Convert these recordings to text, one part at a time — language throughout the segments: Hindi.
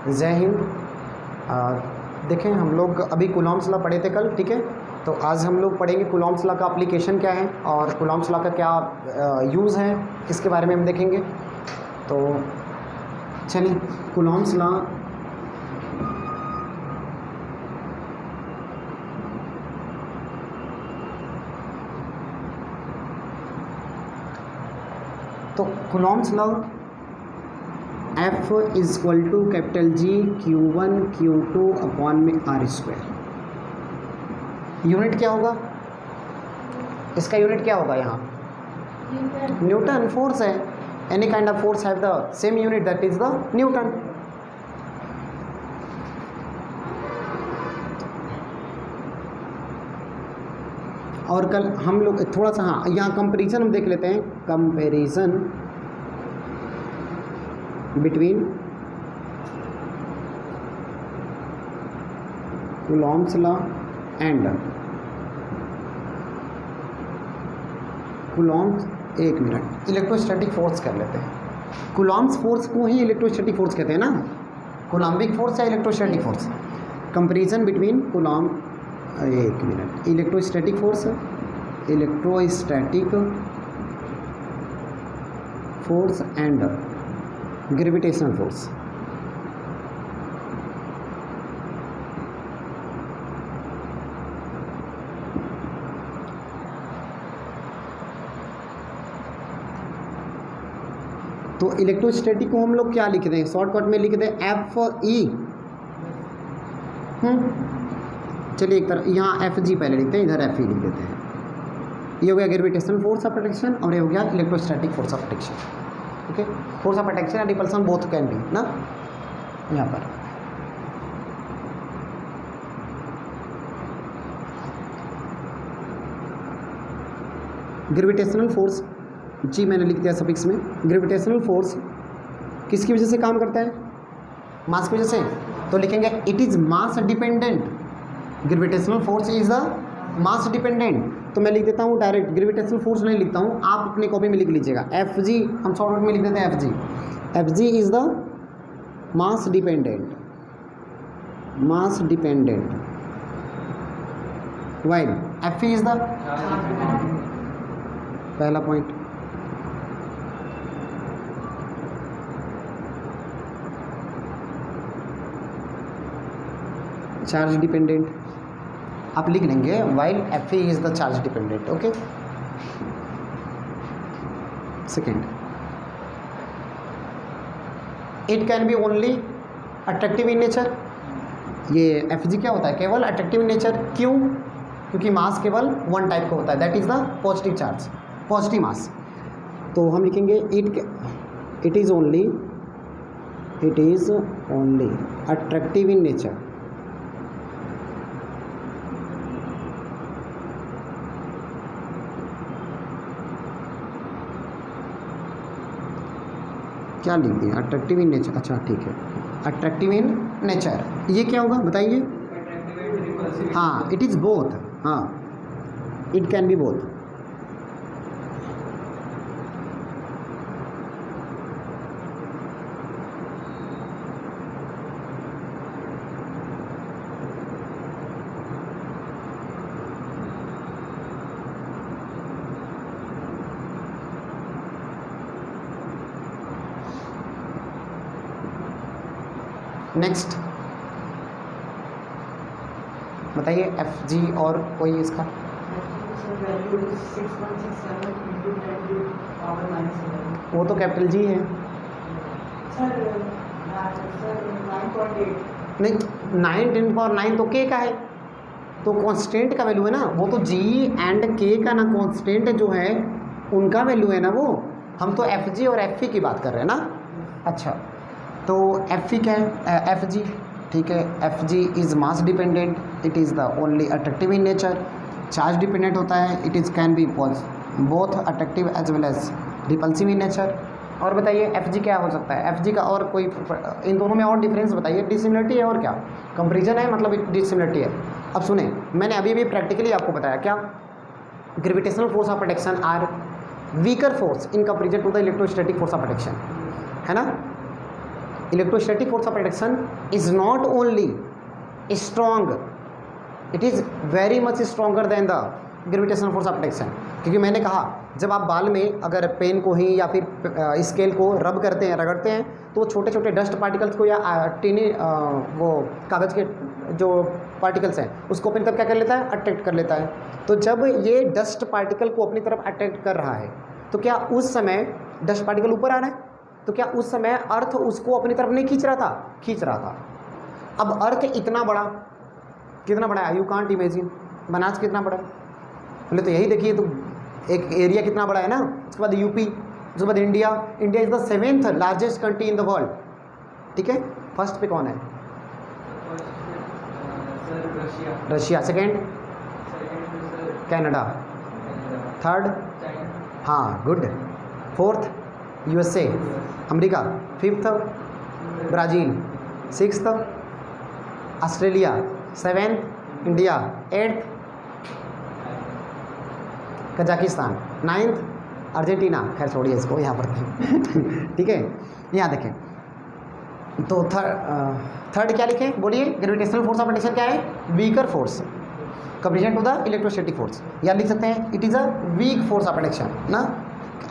जय हिंद। देखें, हम लोग अभी कूलॉम्स लॉ पढ़े थे कल, ठीक है। तो आज हम लोग पढ़ेंगे कूलॉम्स लॉ का एप्लीकेशन क्या है और कूलॉम्स लॉ का क्या यूज़ है, इसके बारे में हम देखेंगे। तो चलिए, कूलॉम्स लॉ तो Coulomb's law F is equal to capital G Q1 Q2 upon में R²। यूनिट क्या होगा इसका? यूनिट क्या होगा यहाँ? न्यूटन। फोर्स है, any kind of force have the same unit, that is the Newton. और कल हम लोग थोड़ा सा, हाँ, यहाँ कंपैरिजन हम देख लेते हैं। Comparison between Coulomb's law and Coulomb's, एक मिनट, इलेक्ट्रोस्टैटिक फोर्स कर लेते हैं। कूलॉम्स फोर्स को ही इलेक्ट्रोस्टैटिक फोर्स कहते हैं ना, कूलॉम्बिक फोर्स या electrostatic force. Comparison between coulomb, एक मिनट, electrostatic force, electrostatic force and gravitational force. तो इलेक्ट्रोस्टैटिक को हम लोग क्या लिख दें? शॉर्टकट में लिख दें FE। चलिए, एक तरह यहाँ FG पहले लिखते हैं, इधर FE लिख देते हैं। ये हो गया ग्रेविटेशनल फोर्स ऑफ अट्रैक्शन और ये हो गया electrostatic force of attraction. Okay, force of attraction and repulsion both can be ना। यहाँ पर ग्रेविटेशनल फोर्स, जी मैंने लिख दिया सफिक्स में। ग्रेविटेशनल फोर्स किसकी वजह से काम करता है? मास की वजह से। तो लिखेंगे it is mass dependent. Gravitational force is the mass dependent. तो मैं लिख देता हूँ डायरेक्ट, ग्रेविटेशनल फोर्स नहीं लिखता हूँ, आप अपनी कॉपी में लिख लीजिएगा FG। हम शॉर्टकट में लिख देते हैं FG। FG is the mass dependent, mass dependent, while FE is the पहला पॉइंट। चार्ज डिपेंडेंट आप लिख लेंगे, while FE is the charge dependent. Okay, second, it can be only attractive in nature. ये FG क्या होता है? केवल अट्रैक्टिव इन नेचर। क्यों? क्योंकि मास केवल वन टाइप का होता है, that is the positive charge, positive mass. तो हम लिखेंगे it is only attractive in nature. क्या लिख दिया? Attractive in nature. अच्छा ठीक है, अट्रैक्टिव इन नेचर। ये क्या होगा बताइए? हाँ, इट इज़ बोथ। हाँ, it can be both. Next बताइए FG और कोई इसका? वो तो कैपिटल G है। नहीं, 9 10 पावर 9 तो K का है, तो कांस्टेंट का वैल्यू है ना वो, तो G एंड K का ना कांस्टेंट जो है उनका वैल्यू है ना वो। हम तो FG और FE की बात कर रहे हैं ना। अच्छा, तो FE क्या है? FG, ठीक है। FG is mass dependent, it is the only attractive in nature. Charge dependent होता है, it is can be both attractive as well as repulsive in nature. और बताइए FG क्या हो सकता है? FG का और कोई, इन दोनों में और डिफरेंस बताइए। डिसिमिलरिटी है और क्या? कंपैरिजन है, मतलब डिसिमिलरिटी है। अब सुने, मैंने अभी भी प्रैक्टिकली आपको बताया क्या? Gravitational force of attraction are weaker force in comparison to the electrostatic force of attraction, है ना। Electrostatic force of attraction is not only strong, it is very much stronger than the gravitational force of attraction. क्योंकि मैंने कहा जब आप बाल में अगर पेन को ही या फिर स्केल को रब करते हैं, रगड़ते हैं, तो छोटे छोटे डस्ट पार्टिकल्स को या टीनी वो कागज़ के जो पार्टिकल्स हैं उसको अपनी तरफ क्या कर लेता है, अट्रैक्ट कर लेता है। तो जब ये डस्ट पार्टिकल को अपनी तरफ अट्रैक्ट कर रहा है तो क्या उस समय डस्ट पार्टिकल ऊपर आ रहा है, तो क्या उस समय अर्थ उसको अपनी तरफ नहीं खींच रहा था, खींच रहा था। अब अर्थ इतना बड़ा, कितना बड़ा है, यू कांट इमेजिन, बनारस कितना बड़ा है, पहले तो यही देखिए, तो एक एरिया कितना बड़ा है ना। उसके बाद यूपी, उसके बाद India. India is the 7th largest country in the world, ठीक है। फर्स्ट पे कौन है? रशिया। Second Canada. थर्ड, हाँ good. Fourth USA, America. Fifth Brazil. Sixth Australia. Seventh India. Eighth Kazakhstan. Ninth Argentina. खैर छोड़िए इसको, यहाँ पर ठीक है। यहाँ देखें तो थर्ड क्या लिखें, बोलिए। ग्रेविटेशनल फोर्स ऑफ अट्रैक्शन क्या है? Weaker force comparison to the electrostatic force. या लिख सकते हैं it is a weak force of attraction ना।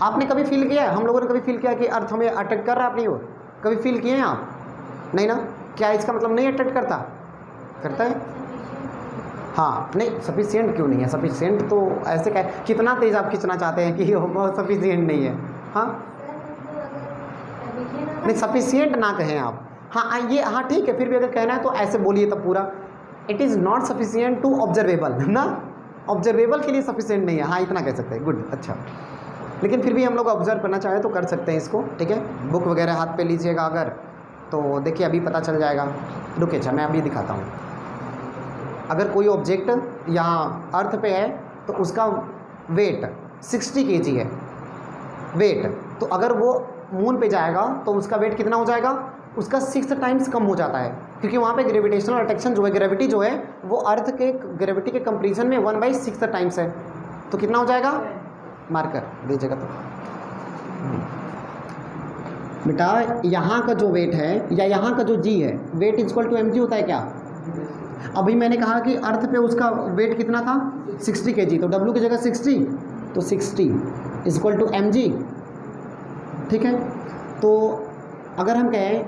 आपने कभी फील किया है, हम लोगों ने कभी फील किया कि अर्थ हमें अट्रैक्ट कर रहा है अपनी ओर? कभी फील किए हैं आप? नहीं ना। क्या इसका मतलब नहीं अट्रैक्ट करता? करता है। हाँ नहीं, सफिशिएंट क्यों नहीं है? सफिशिएंट तो ऐसे क्या, कितना तेज़ आप खींचना चाहते हैं कि वो सफिशिएंट नहीं है? हाँ नहीं, सफिशिएंट ना कहें आप। हाँ ये, हाँ ठीक है, फिर भी अगर कहना है तो ऐसे बोलिए तब पूरा, it is not sufficient to observable ना। ऑब्जर्वेबल के लिए सफिशिएंट नहीं है, हाँ इतना कह सकते हैं, गुड, अच्छा। लेकिन फिर भी हम लोग ऑब्जर्व करना चाहें तो कर सकते हैं इसको, ठीक है। बुक वगैरह हाथ पे लीजिएगा अगर, तो देखिए अभी पता चल जाएगा। रुकिए, अच्छा मैं अभी दिखाता हूँ। अगर कोई ऑब्जेक्ट यहाँ अर्थ पे है तो उसका वेट 60 kg है वेट, तो अगर वो मून पे जाएगा तो उसका वेट कितना हो जाएगा? उसका 6 टाइम्स कम हो जाता है, क्योंकि वहाँ पे ग्रेविटेशनल अट्रैक्शन जो है, ग्रेविटी जो है वो अर्थ के ग्रेविटी के कंपेरिजन में 1/6 टाइम्स है। तो कितना हो जाएगा? मार्कर दीजिएगा तो बेटा, यहाँ का जो वेट है या यहाँ का जो जी है, वेट इक्वल टू mg होता है क्या? अभी मैंने कहा कि अर्थ पे उसका वेट कितना था? 60 kg, तो w की जगह 60, तो 60 इक्वल टू mg, ठीक है। तो अगर हम कहें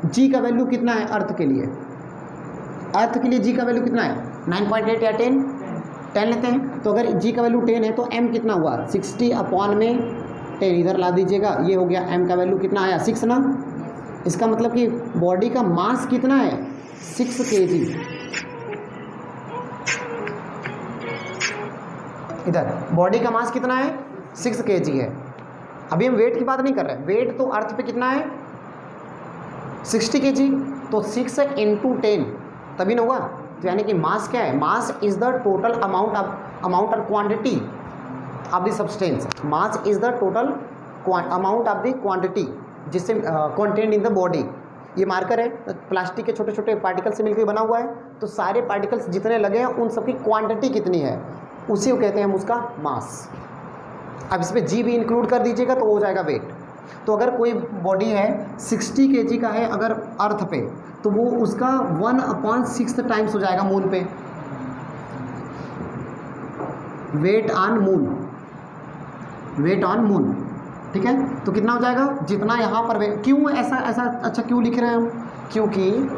g का वैल्यू कितना है अर्थ के लिए, अर्थ के लिए g का वैल्यू कितना है? 9.8 या 10 लेते हैं। तो अगर g का वैल्यू 10 है तो m कितना हुआ? 60 अपॉन में 10 इधर ला दीजिएगा, ये हो गया m का वैल्यू कितना आया? 6 ना। इसका मतलब कि बॉडी का मास कितना है? 6 kg। इधर बॉडी का मास कितना है? 6 kg है। अभी हम वेट की बात नहीं कर रहे, वेट तो अर्थ पे कितना है? 60 kg, तो 6 × 10 तभी ना हुआ। तो यानी कि मास क्या है? Mass is the total amount of quantity of the substance. Mass is the total amount of the quantity जिससे कंटेंट इन द बॉडी। ये मार्कर है, प्लास्टिक के छोटे छोटे पार्टिकल से मिलकर बना हुआ है, तो सारे पार्टिकल्स जितने लगे हैं उन सबकी क्वांटिटी कितनी है, उसी को कहते हैं हम उसका मास। अब इसमें जी भी इंक्लूड कर दीजिएगा तो हो जाएगा वेट। तो अगर कोई बॉडी है 60 kg का है अगर अर्थ पे, तो वो उसका 1/6 टाइम्स हो जाएगा मून पे, weight on moon, weight on moon, ठीक है। तो कितना हो जाएगा? जितना यहाँ पर क्यों ऐसा अच्छा क्यों लिख रहे हैं हम? क्योंकि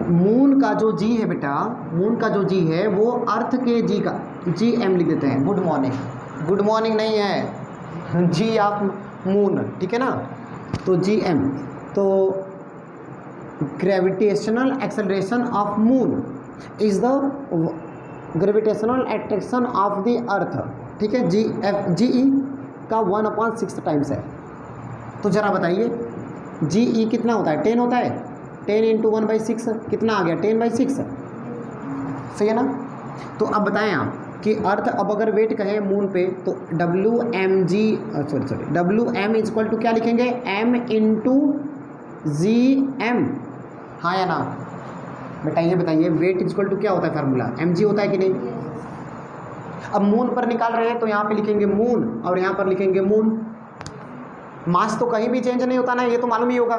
मून का जो जी है बेटा, मून का जो जी है वो अर्थ के जी का GM लिख देते हैं। गुड मॉर्निंग, गुड मॉर्निंग नहीं है, जी ऑफ मून, ठीक है ना। तो GM, तो gravitational acceleration of moon is the gravitational attraction of the earth, ठीक है। GE का 1/6 टाइम्स है। तो ज़रा बताइए GE कितना होता है? 10 होता है। 10 × 1/6 कितना आ गया? 10/6, सही है ना। तो अब बताएं आप कि अर्थ, अब अगर वेट कहें मून पे तो WM इक्वल टू क्या लिखेंगे? M × GM, हाँ या ना बेटा? ये बताइए वेट इक्वल टू क्या होता है? फार्मूला mg होता है कि नहीं? अब मून पर निकाल रहे हैं तो यहाँ पे लिखेंगे मून और यहाँ पर लिखेंगे मून, मास तो कहीं भी चेंज नहीं होता ना, ये तो मालूम ही होगा,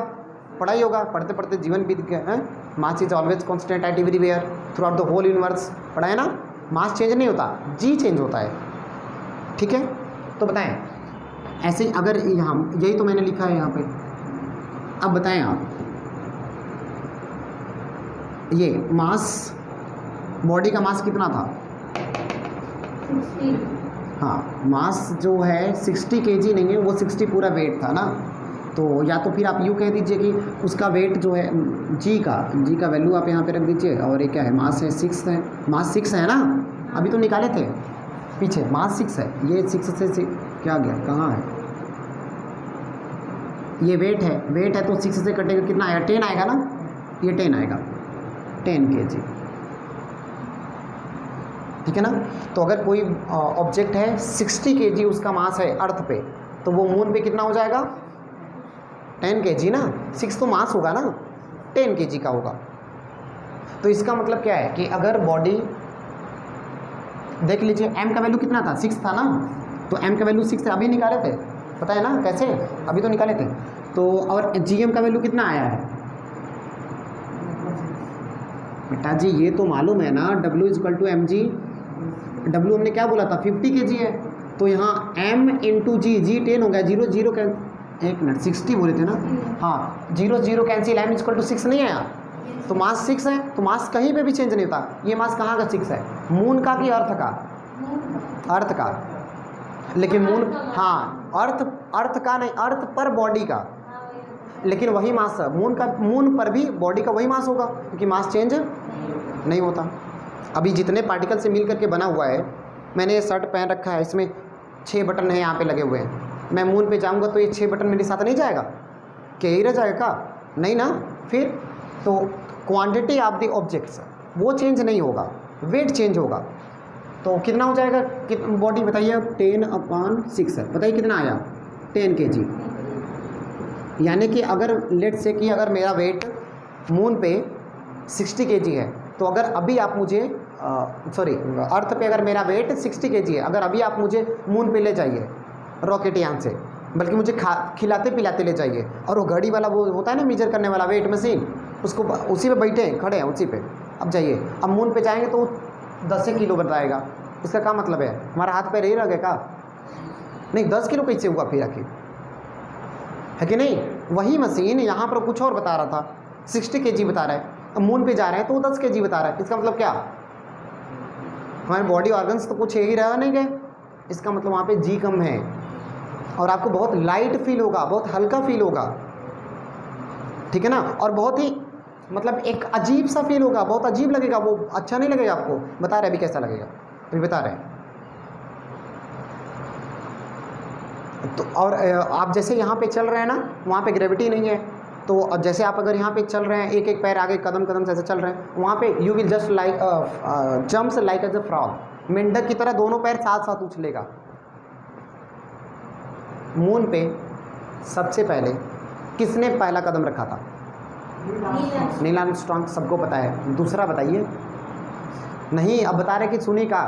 पढ़ा ही होगा, पढ़ते पढ़ते जीवन बीत गया है। Mass is always constant at everywhere throughout the whole universe, पढ़ा है ना। मास चेंज नहीं होता, जी चेंज होता है, ठीक है। तो बताएं ऐसे ही अगर यहाँ, यही तो मैंने लिखा है यहाँ पे। अब बताएं आप, ये मास, बॉडी का मास कितना था? 60। हाँ, मास जो है 60 kg नहीं है, वो 60 पूरा वेट था ना। तो या तो फिर आप यूँ कह दीजिए कि उसका वेट जो है जी का वैल्यू आप यहाँ पे रख दीजिए, और ये क्या है, मास है 6 है, मास 6 है ना, अभी तो निकाले थे पीछे, मास 6 है, ये 6 से क्या गया, कहाँ है, ये वेट है तो 6 से कटेगा कितना आएगा, 10 आएगा ना, ये 10 आएगा, 10 kg, ठीक है ना। तो अगर कोई ऑब्जेक्ट है 60 kg उसका मास है अर्थ पे, तो वो मून पे कितना हो जाएगा, 10 kg ना, 6 तो मास होगा ना, 10 kg का होगा। तो इसका मतलब क्या है कि अगर बॉडी, देख लीजिए m का वैल्यू कितना था, 6 था ना, तो m का वैल्यू 6 है, अभी निकाले थे, पता है ना कैसे, अभी तो निकाले थे। तो और gm का वैल्यू कितना आया है बेटा जी, ये तो मालूम है ना, W = mg, W हमने क्या बोला था, 50 kg है, तो यहाँ m × g 10 हो गया, 0 0 कैं, एक मिनट, 60 बोले थे ना, हाँ 0 0 कैंसिल, m = 6 नहीं आया, तो मास 6 है, तो मास कहीं पे भी चेंज नहीं होता। ये मास कहाँ का 6 है, मून का कि अर्थ का, अर्थ का, लेकिन मून, हाँ अर्थ का नहीं, अर्थ पर बॉडी का, लेकिन वही मास है मून का, मून पर भी बॉडी का वही मास होगा, क्योंकि मास चेंज नहीं होता। अभी जितने पार्टिकल से मिल करके बना हुआ है, मैंने ये शर्ट पहन रखा है, इसमें 6 बटन है यहाँ पे लगे हुए हैं, मैं मून पे जाऊँगा तो ये 6 बटन मेरे साथ नहीं जाएगा, क्या यही रह जाएगा, नहीं ना। फिर तो क्वांटिटी ऑफ द ऑब्जेक्ट्स वो चेंज नहीं होगा, वेट चेंज होगा। तो कितना हो जाएगा, बॉडी बताइए, 10/6 है, बताइए कितना आया, 10 kg। यानी कि अगर लेट से कि अगर मेरा वेट मून पे 60 kg है, तो अगर अभी आप मुझे अर्थ पे अगर मेरा वेट 60 kg है, अगर अभी आप मुझे मून पे ले जाइए रॉकेट यान से, बल्कि मुझे खिलाते पिलाते ले जाइए, और वो घड़ी वाला वो होता है ना मेजर करने वाला वेट मशीन, उसको उसी पे बैठे हैं, खड़े हैं उसी पे, अब जाइए, अब मून पे जाएंगे तो 10 किलो बताएगा। इसका क्या मतलब है, हमारा हाथ पैर यही रह गया का, नहीं 10 किलो कैसे हुआ फिर आखिर, है कि नहीं। वही मशीन यहाँ पर कुछ और बता रहा था, 60 kg बता रहा है, अब मून पे जा रहे हैं तो वो 10 kg बता रहा है। इसका मतलब क्या, हमारे बॉडी ऑर्गन्स तो कुछ यही रह नहीं गए, इसका मतलब वहाँ पे जी कम है, और आपको बहुत लाइट फील होगा, बहुत हल्का फील होगा, ठीक है ना, और बहुत ही मतलब एक अजीब सा फील होगा, बहुत अजीब लगेगा, वो अच्छा नहीं लगेगा आपको, बता रहे अभी कैसा लगेगा, अभी बता रहे हैं। तो और आप जैसे यहाँ पे चल रहे हैं ना, वहाँ पे ग्रेविटी नहीं है, तो अब जैसे आप अगर यहाँ पे चल रहे हैं, एक एक पैर आगे कदम कदम से ऐसे चल रहे हैं, वहाँ पे you will just like jumps like as a frog, मेंढक की तरह दोनों पैर साथ साथ उछलेगा। मून पे सबसे पहले किसने पहला कदम रखा था, नील आर्मस्ट्रॉन्ग, सबको पता है। दूसरा बताइए, नहीं अब बता रहे कि सुनी का,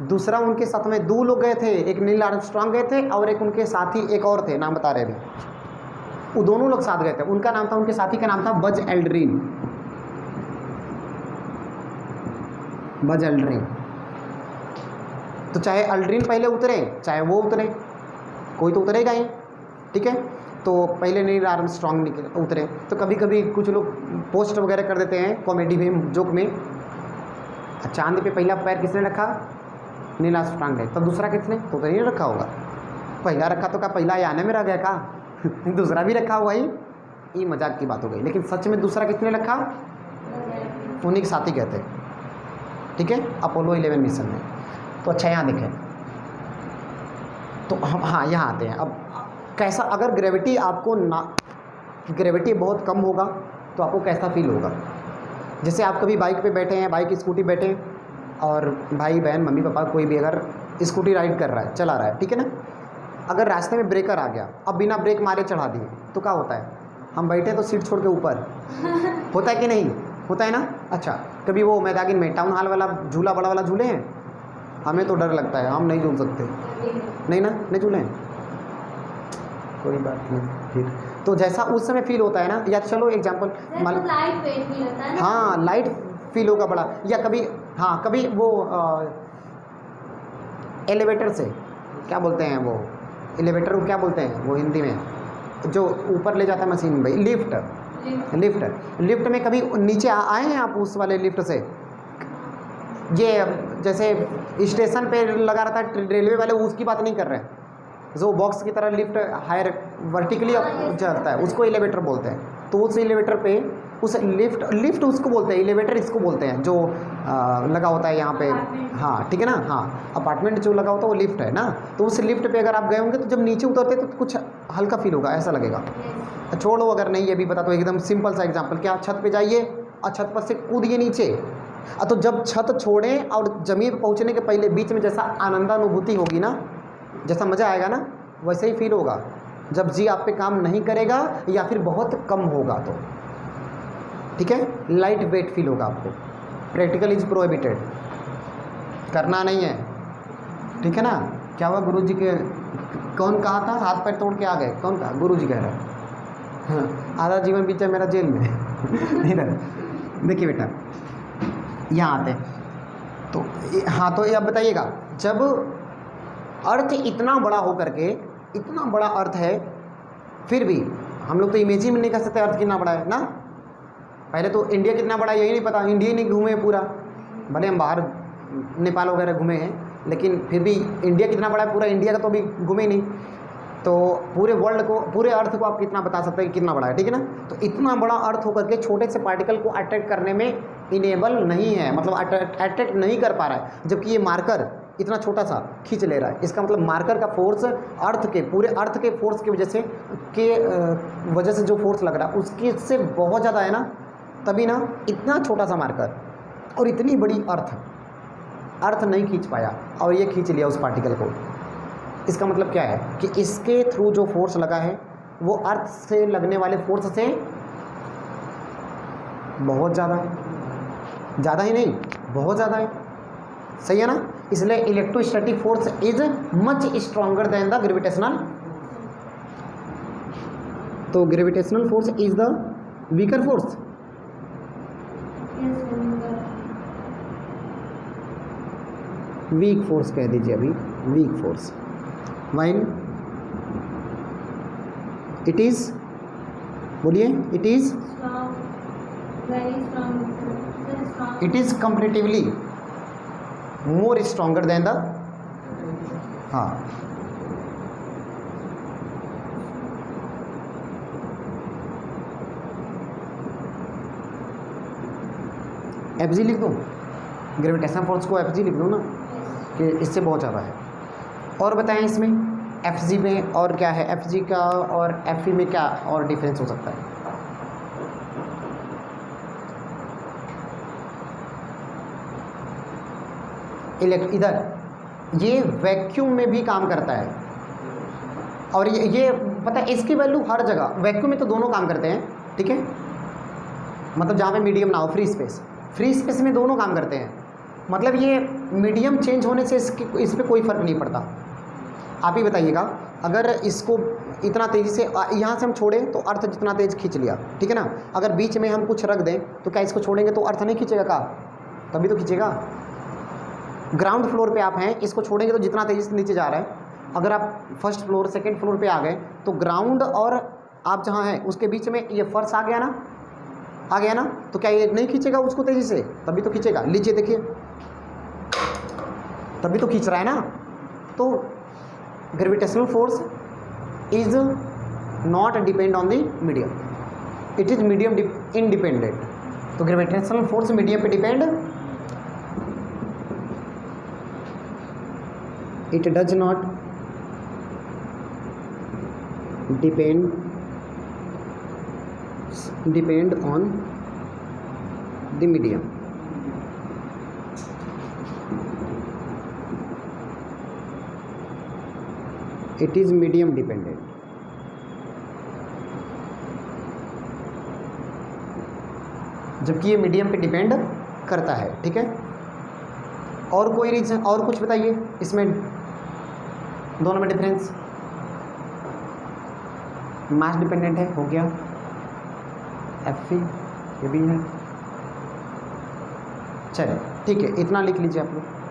दूसरा उनके साथ में 2 लोग गए थे, एक नील आर्मस्ट्रॉन्ग गए थे और एक उनके साथी एक और थे, नाम बता रहे अभी, वो दोनों लोग साथ गए थे, उनका नाम था, उनके साथी का नाम था बज एल्ड्रिन, बज एल्ड्रिन। तो चाहे एल्ड्रिन पहले उतरे चाहे वो उतरे, कोई तो उतरेगा ही, ठीक है। तो पहले नील आर्मस्ट्रॉन्ग उतरे, तो कभी कभी कुछ लोग पोस्ट वगैरह कर देते हैं कॉमेडी में, जोक में, चांद पे पहला पैर किसने रखा, नील आर्मस्ट्रॉन्ग ने, तब दूसरा किसने, तो नहीं रखा होगा, पहला रखा तो क्या पहला याने में रह गया का दूसरा भी रखा हुआ ही, ये मजाक की बात हो गई, लेकिन सच में दूसरा किसने रखा, उन्हीं के साथी कहते, ठीक है, अपोलो 11 मिशन में। तो अच्छा यहाँ देखें, तो हम हाँ यहाँ आते हैं। अब कैसा, अगर ग्रेविटी आपको ना, ग्रेविटी बहुत कम होगा तो आपको कैसा फील होगा, जैसे आप कभी बाइक पे बैठे हैं, बाइक स्कूटी बैठे हैं, और भाई बहन मम्मी पापा कोई भी अगर स्कूटी राइड कर रहा है, चला रहा है, ठीक है ना, अगर रास्ते में ब्रेकर आ गया, अब बिना ब्रेक मारे चढ़ा दिए, तो क्या होता है, हम बैठे तो सीट छोड़ के ऊपर होता है कि नहीं होता है ना। अच्छा, कभी वो मैदागिन में टाउन हॉल वाला झूला, बड़ा वाला झूले हैं, हमें तो डर लगता है, हम नहीं झूल सकते, नहीं ना, नहीं झूले हैं, कोई बात नहीं फिर। तो जैसा उस समय फील होता है ना, या चलो एग्जांपल लाइट वेट फील होता है ना। हाँ लाइट फील होगा बड़ा, या कभी हाँ कभी वो एलिवेटर से क्या बोलते हैं, वो एलिवेटर को क्या बोलते हैं वो हिंदी में, जो ऊपर ले जाता है मशीन भाई, लिफ्ट में कभी नीचे आए हैं आप उस वाले लिफ्ट से? ये जैसे स्टेशन पे लगा रहता है रेलवे वाले, उसकी बात नहीं कर रहे हैं, जो बॉक्स की तरह लिफ्ट हायर वर्टिकली चलता है, उसको एलिवेटर बोलते हैं। तो उस एलिवेटर पे उस लिफ्ट उसको बोलते हैं, एलिवेटर इसको बोलते हैं, जो लगा होता है यहाँ पे। हाँ ठीक है ना, हाँ अपार्टमेंट जो लगा होता है वो लिफ्ट है ना। तो उस लिफ्ट पे अगर आप गए होंगे तो जब नीचे उतरते तो कुछ हल्का फील होगा, ऐसा लगेगा। छोड़ो अगर नहीं, ये भी बता दो एकदम सिंपल सा एग्जाम्पल, क्या छत पे जाइए और छत पर से कूदिए नीचे, तो जब छत छोड़ें और ज़मीन पर पहुँचने के पहले बीच में जैसा आनंदानुभूति होगी ना, जैसा मज़ा आएगा ना, वैसे ही फील होगा जब जी आप पे काम नहीं करेगा या फिर बहुत कम होगा तो। ठीक है, लाइट वेट फील होगा आपको। प्रैक्टिकल इज प्रोहिबिटेड, करना नहीं है। ठीक है ना। क्या हुआ गुरुजी के, कौन कहा था हाथ पैर तोड़ के आ गए, कौन कहा? गुरुजी कह रहे हैं। हाँ, आधा जीवन बीता मेरा जेल में। इधर देखिए बेटा, यहाँ आते हैं तो हाँ, तो ये अब बताइएगा, जब अर्थ इतना बड़ा हो करके, इतना बड़ा अर्थ है, फिर भी हम लोग तो इमेजिन भी नहीं कर सकते अर्थ कितना बड़ा है ना। पहले तो इंडिया कितना बड़ा है यही नहीं पता, इंडिया ही नहीं घूमे पूरा, भले हम बाहर नेपाल वगैरह घूमे हैं, लेकिन फिर भी इंडिया कितना बड़ा है, पूरा इंडिया का तो अभी घूमे नहीं। तो पूरे वर्ल्ड को, पूरे अर्थ को आप कितना बता सकते हैं कि कितना बड़ा है, ठीक है ना। तो इतना बड़ा अर्थ होकर के छोटे से पार्टिकल को अट्रैक्ट करने में इनेबल नहीं है, मतलब अट्रैक्ट नहीं कर पा रहा है, जबकि ये मार्कर इतना छोटा सा खींच ले रहा है। इसका मतलब मार्कर का फोर्स अर्थ के, पूरे अर्थ के फोर्स की वजह से जो फोर्स लग रहा है उसकी से बहुत ज़्यादा है ना, तभी ना इतना छोटा सा मार्कर और इतनी बड़ी अर्थ नहीं खींच पाया, और ये खींच लिया उस पार्टिकल को। इसका मतलब क्या है कि इसके थ्रू जो फोर्स लगा है वो अर्थ से लगने वाले फोर्स से बहुत ज़्यादा है, ज़्यादा ही नहीं बहुत ज़्यादा है, सही है ना। इसलिए electrostatic force is much stronger than the gravitational. तो gravitational force is the weaker force. Weak force कह दीजिए अभी, weak force. While it is, बोलिए, it is, it is comparatively more stronger than the, हाँ एफ जी लिख दूँ, ग्रेविटेशनल फोर्स को एफ जी लिख दूँ ना, कि इससे बहुत ज़्यादा है। और बताएं इसमें एफ जी में और क्या है, एफ जी का और एफ ई में क्या और डिफरेंस हो सकता है। इधर ये वैक्यूम में भी काम करता है, और ये पता है इसकी वैल्यू हर जगह, वैक्यूम में तो दोनों काम करते हैं, ठीक है, मतलब जहाँ पे मीडियम ना हो, फ्री स्पेस में दोनों काम करते हैं। मतलब ये मीडियम चेंज होने से इस पर कोई फ़र्क नहीं पड़ता। आप ही बताइएगा, अगर इसको इतना तेज़ी से यहाँ से हम छोड़ें तो अर्थ जितना तेज़ खींच लिया, ठीक है ना। अगर बीच में हम कुछ रख दें तो क्या इसको छोड़ेंगे तो अर्थ नहीं खींचेगा का? तभी तो खींचेगा। ग्राउंड फ्लोर पे आप हैं, इसको छोड़ेंगे तो जितना तेज़ी से नीचे जा रहा है, अगर आप फर्स्ट फ्लोर सेकंड फ्लोर पे आ गए तो ग्राउंड और आप जहाँ हैं उसके बीच में ये फर्श आ गया ना, तो क्या ये नहीं खींचेगा उसको तेज़ी से? तभी तो खींचेगा। लीजिए देखिए, तभी तो खींच रहा है ना। तो gravitational force is not depend on the medium, it is medium independent. तो ग्रेविटेशनल फोर्स मीडियम पे depend, it does not depend on the medium. It is medium dependent. जबकि ये मीडियम पे डिपेंड करता है, ठीक है। और कोई रीजन, और कुछ बताइए इसमें दोनों में डिफरेंस। मास डिपेंडेंट है, हो गया। एफ ये भी है। चलिए ठीक है, इतना लिख लीजिए आप लोग।